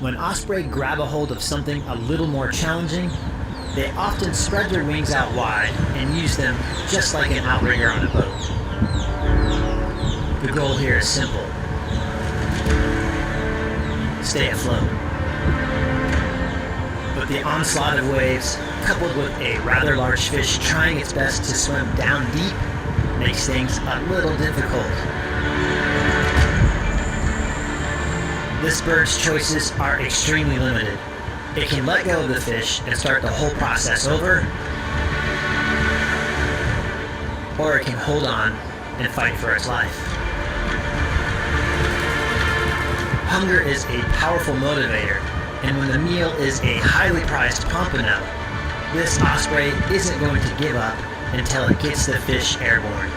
When osprey grab a hold of something a little more challenging, they often spread their wings out wide and use them just like an outrigger on a boat. The goal here is simple. Stay afloat. But the onslaught of waves, coupled with a rather large fish trying its best to swim down deep, makes things a little difficult. This bird's choices are extremely limited. It can let go of the fish and start the whole process over, or it can hold on and fight for its life. Hunger is a powerful motivator, and when the meal is a highly prized pompano, this osprey isn't going to give up until it gets the fish airborne.